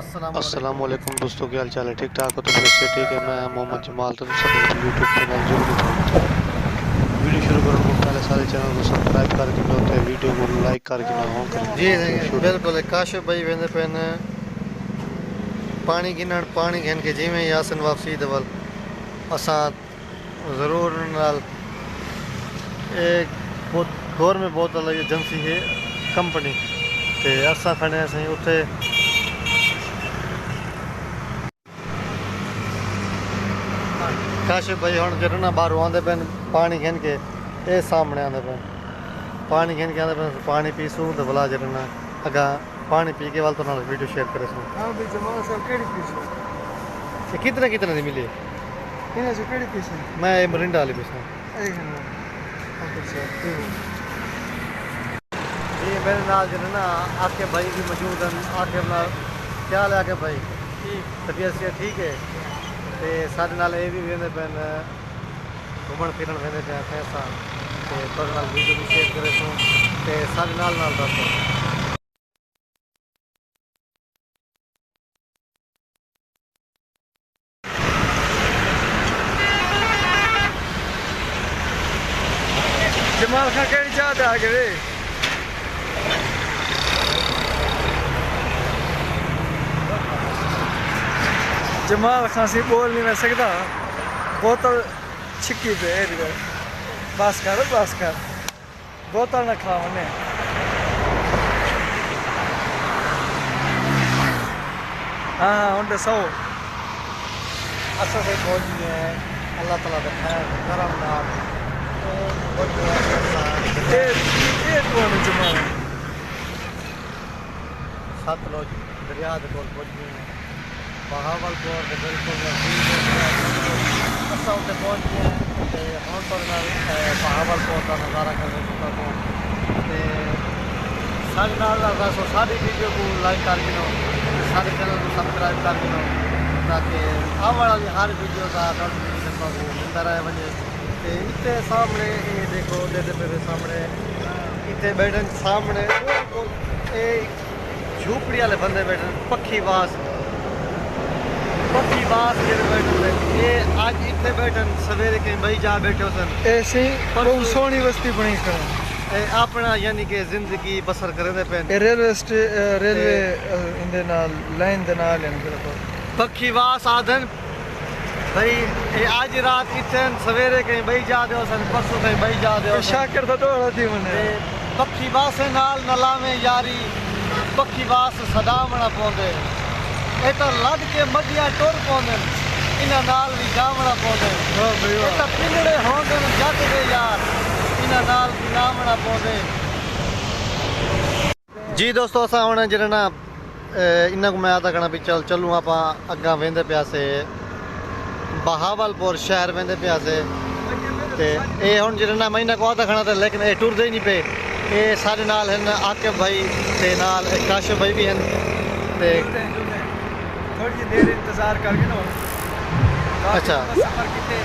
अस्सलाम वालेकुम दोस्तों, क्या हाल चाल है? ठीक ठाक हो तो फिर से ठीक है। मैं मोहम्मद जमाल तो यूट्यूब चैनल जरूर वीडियो शुरू करने को पहले सारे चैनल को सब्सक्राइब करके ना होते वीडियो को लाइक करके ना ऑन करें जी बिल्कुल काशिफ भाई वेंदे पेन पानी गिनण पानी घिन के जिमें ही आसन वापसी दवल असां ज़रूर नाल एक गौर में बोतल एजेंसी है कंपनी ते असां खड़े असें उत्थे काशिफ भाई हुण जरा ना बाहरों आंदे पेन पानी घिन के ये सामने आंदे पेन पानी घिन के आंदे पेन पानी पीसूं तो भला जरा ना अगा पानी पी के वाल तो नाल वीडियो शेयर करे सूं। हाँ भाई जमाल साहब केड़ी पीस है? ये कितने कितने दी मिली? इन्हें से केड़ी पीस है? मैं मरिंडा वाली पीस एक ना अच्छा ये मेरे नाल जरा ना आके भाई भी मौजूद हैं। आके अपना क्या हाल है आके भाई? तबीयत से ठीक है ते सारे नाल ये भी वेंदे पेन घूमण फिरण वेंदे पे पैसा ते तोरे नाल वीडियो भी शेयर करे सूं ते सारे नाल दसो। जमाल खां केड़ी चाहत आ गए? जमाल खां से बोल नहीं मैं सकता, बोतल छिकी पे बस कर बोतल न खा मने हाँ उनके सौ अच्छा से पहुँच गए हैं। अल्लाह ताला का खैर करम नाल जमाल सतलुज दरिया के कोल पहुँच गए हैं। बहावलपुर के बिल्कुल नज़दीक असां उत्ते पहुँच गए हैं ते हुण तुहाडे नाल बहावलपुर का नज़ारा करने चुका हूँ ते सारे नाल दसो सारी वीडियो को लाइक कर गिनो सारे चैनल को सब्सक्राइब कर गिनो ताकि आने वाली हर वीडियो का नोटिफिकेशन आपको मिलता रहे वजे। ते इतने सामने ये देखो देते पे सामने इतने बैठन सामने झूपड़ी वाले बंदे बैठे पक्षी वास जेड़े बैठे ये आज इतने बैठन सवेरे कहीं बई जा बैठे सन ऐसे बहुत सोहनी बस्ती बनी खड़ा अपना यानी कि जिंदगी बसर करते पे रेलवे इंदे नाल लाइन दे नाल है बिल्कुल पक्षी वास आदन भाई ये आज रात इतने सवेरे कहीं बई जा दो सन परसों कहीं बई जा दो शाकर तो दौड़ा थी मने पक्षी वास नाल नलावे यारी पक्षी वास सदामना पौंदे ये तो लद के मदिया टुर पौंदे इन्हां नाल भी जामना पौंदे ये तो पिंजड़े होंदे जग दे यार इन्हां नाल भी नामना पौंदे। जी दोस्तों असां हुण जेड़ा ना इन्हां को मैं आता कहना भी चलूँ आप अग्गा वेंदे पिया से बहावलपुर शहर वेंदे पिया से ते ये हुण जेड़ा ना मैं इन्हां को आता खड़ा ते लेकिन ये टुरदे ही नहीं पे ये सारे नाल हैं आकिब भाई ते नाल काशिफ भाई भी हैं ते थोड़ी देर इंतजार करके ना अच्छा सफर किते